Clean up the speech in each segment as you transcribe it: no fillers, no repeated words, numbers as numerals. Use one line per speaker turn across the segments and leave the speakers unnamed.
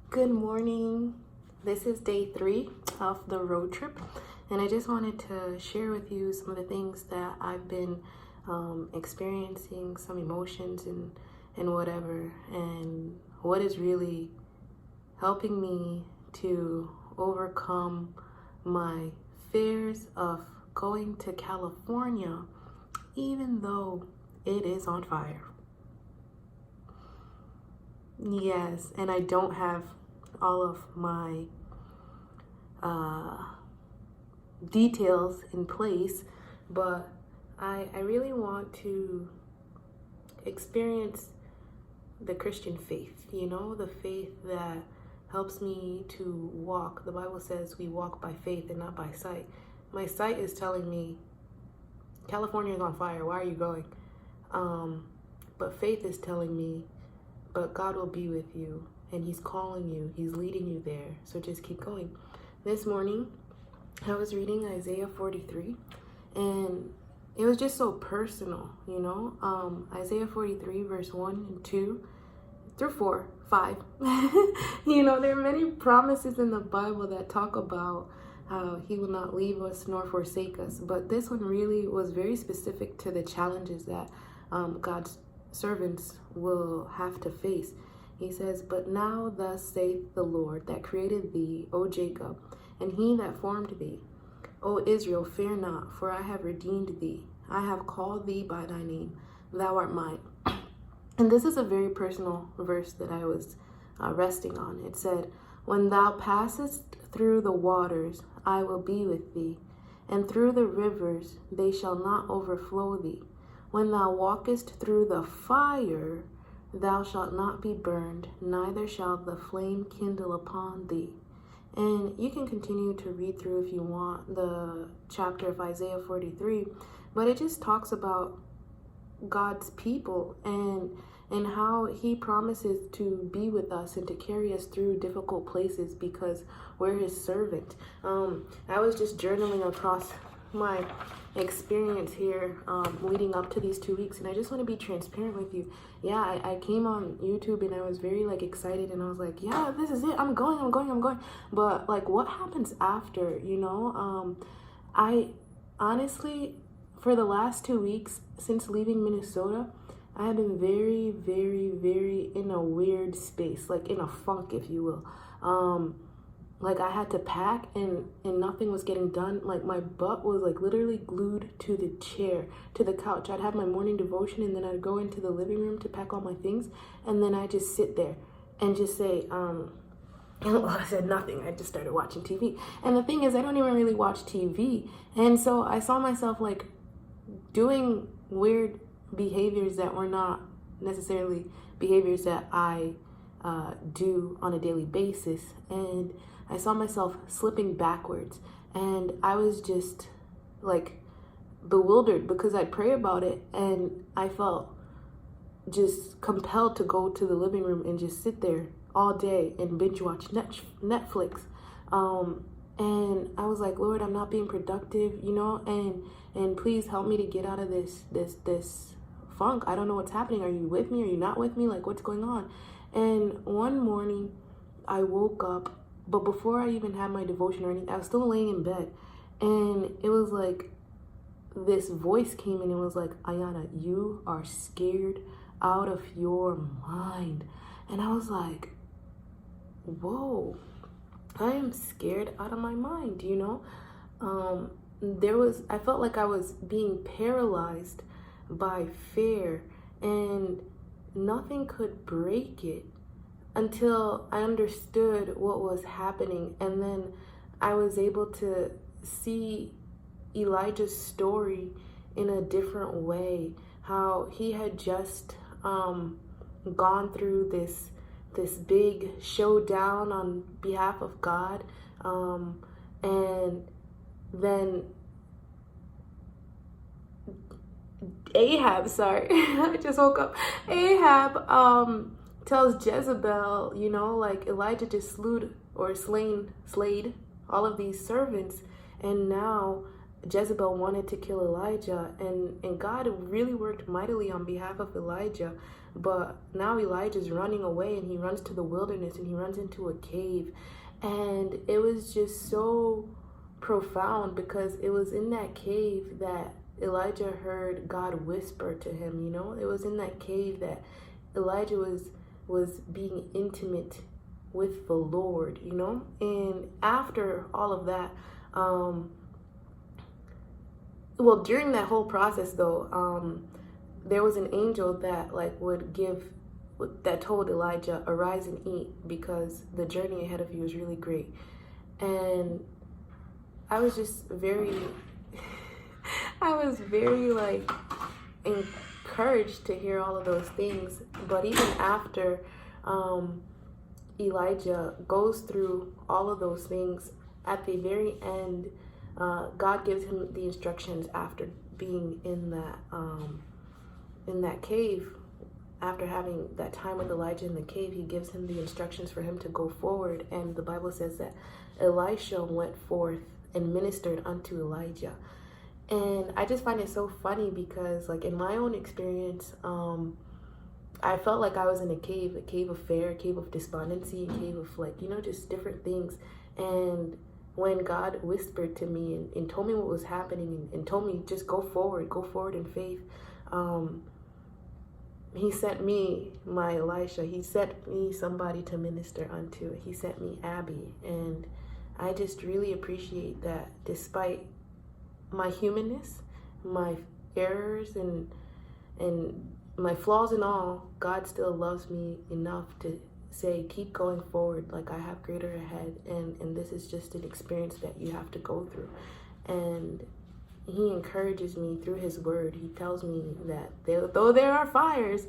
Good morning. This is day 3 of the road trip, and I just wanted to share with you some of the things that I've been experiencing, some emotions and whatever, and what is really helping me to overcome my fears of going to California, even though it is on fire. Yes, and I don't have all of my details in place, but I really want to experience the Christian faith, the faith that helps me to walk. The Bible says we walk by faith and not by sight. My sight is telling me California is on fire. Why are you going? But faith is telling me, but God will be with you, and He's calling you. He's leading you there. So just keep going. This morning, I was reading Isaiah 43, and it was just so personal, Isaiah 43, verse 1 and 2 through 4, 5. There are many promises in the Bible that talk about how He will not leave us nor forsake us. But this one really was very specific to the challenges that God's servants will have to face. He says, "But now thus saith the Lord that created thee, O Jacob, and He that formed thee, O Israel, fear not, for I have redeemed thee. I have called thee by thy name. Thou art mine." And this is a very personal verse that I was resting on. It said, "When thou passest through the waters, I will be with thee, and through the rivers, they shall not overflow thee. When thou walkest through the fire, thou shalt not be burned, neither shall the flame kindle upon thee." And you can continue to read through if you want the chapter of Isaiah 43, but it just talks about God's people and how He promises to be with us and to carry us through difficult places because we're His servant. I was just journaling across my experience here leading up to these 2 weeks, and I just want to be transparent with you. I came on YouTube and I was very excited, and I was like, yeah, this is it, I'm going. But what happens after, I honestly, for the last 2 weeks since leaving Minnesota, I have been very, very, very in a weird space, in a funk, if you will. I had to pack and nothing was getting done. My butt was literally glued to the chair, to the couch. I'd have my morning devotion and then I'd go into the living room to pack all my things, and then I just sit there and just say, I said nothing. I just started watching TV. And the thing is, I don't even really watch TV. And so I saw myself doing weird behaviors that were not necessarily behaviors that I do on a daily basis. And I saw myself slipping backwards, and I was just bewildered because I'd pray about it and I felt just compelled to go to the living room and just sit there all day and binge watch Netflix. And I was like, Lord, I'm not being productive, and please help me to get out of this funk. I don't know what's happening. Are you with me? Are you not with me? What's going on? And one morning I woke up, but before I even had my devotion or anything, I was still laying in bed, and it was this voice came in and was like, "Ayana, you are scared out of your mind." And I was like, whoa, I am scared out of my mind, I felt like I was being paralyzed by fear, and nothing could break it until I understood what was happening. And then I was able to see Elijah's story in a different way, how he had just gone through this big showdown on behalf of God, and then Ahab, sorry, I just woke up. Ahab tells Jezebel, Elijah just slayed all of these servants, and now Jezebel wanted to kill Elijah, and God really worked mightily on behalf of Elijah. But now Elijah's running away, and he runs to the wilderness, and he runs into a cave. And it was just so profound, because it was in that cave that Elijah heard God whisper to him. You know, it was in that cave that Elijah was being intimate with the Lord, you know. And after all of that, well, during that whole process though, there was an angel that that told Elijah, arise and eat, because the journey ahead of you is really great. And I was just very I was very like encouraged to hear all of those things. But even after Elijah goes through all of those things, at the very end, God gives him the instructions after being in that cave. After having that time with Elijah in the cave, he gives him the instructions for him to go forward. And the Bible says that Elisha went forth and ministered unto Elijah. And I just find it so funny, because like in my own experience, I felt like I was in a cave of fear, a cave of despondency, a cave of like, you know, just different things. And when God whispered to me and told me what was happening, and told me just go forward in faith, he sent me my Elisha. He sent me somebody to minister unto. He sent me Abby. And I just really appreciate that despite my humanness, my errors, and my flaws and all, God still loves me enough to say, keep going forward, like I have greater ahead, and this is just an experience that you have to go through. And he encourages me through his word. He tells me that though there are fires,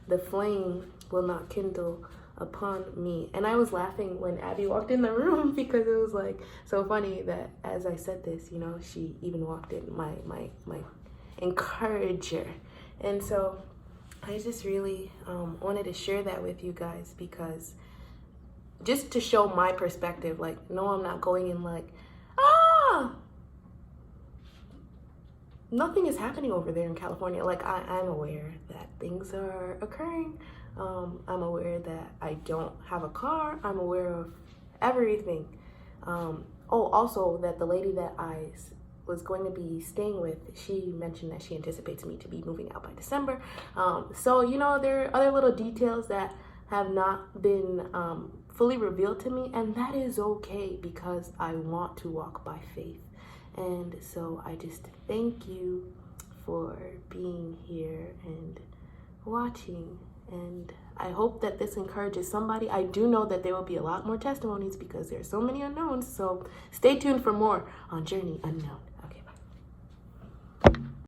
the flame will not kindle upon me. And I was laughing when Abby walked in the room, because it was like so funny that as I said this, you know, she even walked in, my encourager. And so I just really wanted to share that with you guys, because just to show my perspective, like, no, I'm not going in like, nothing is happening over there in California. Like, I'm aware that things are occurring. I'm aware that I don't have a car. I'm aware of everything. Also that the lady that I was going to be staying with, she mentioned that she anticipates me to be moving out by December. So, you know, there are other little details that have not been fully revealed to me, and that is okay, because I want to walk by faith. And so I just thank you for being here and watching. And I hope that this encourages somebody. I do know that there will be a lot more testimonies, because there are so many unknowns. So stay tuned for more on Journey Unknown.